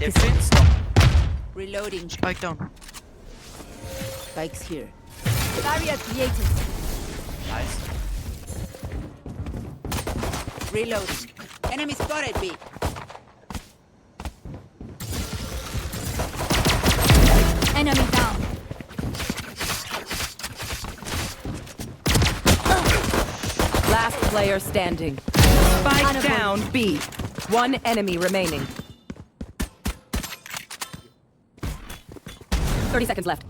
Focus. Different stop. Reloading. Spike down. Spikes here. Barrier created. Nice. Reloading. Enemy spotted B. Enemy down. Last player standing. Spike Honorable. down B. One enemy remaining. 30 seconds left.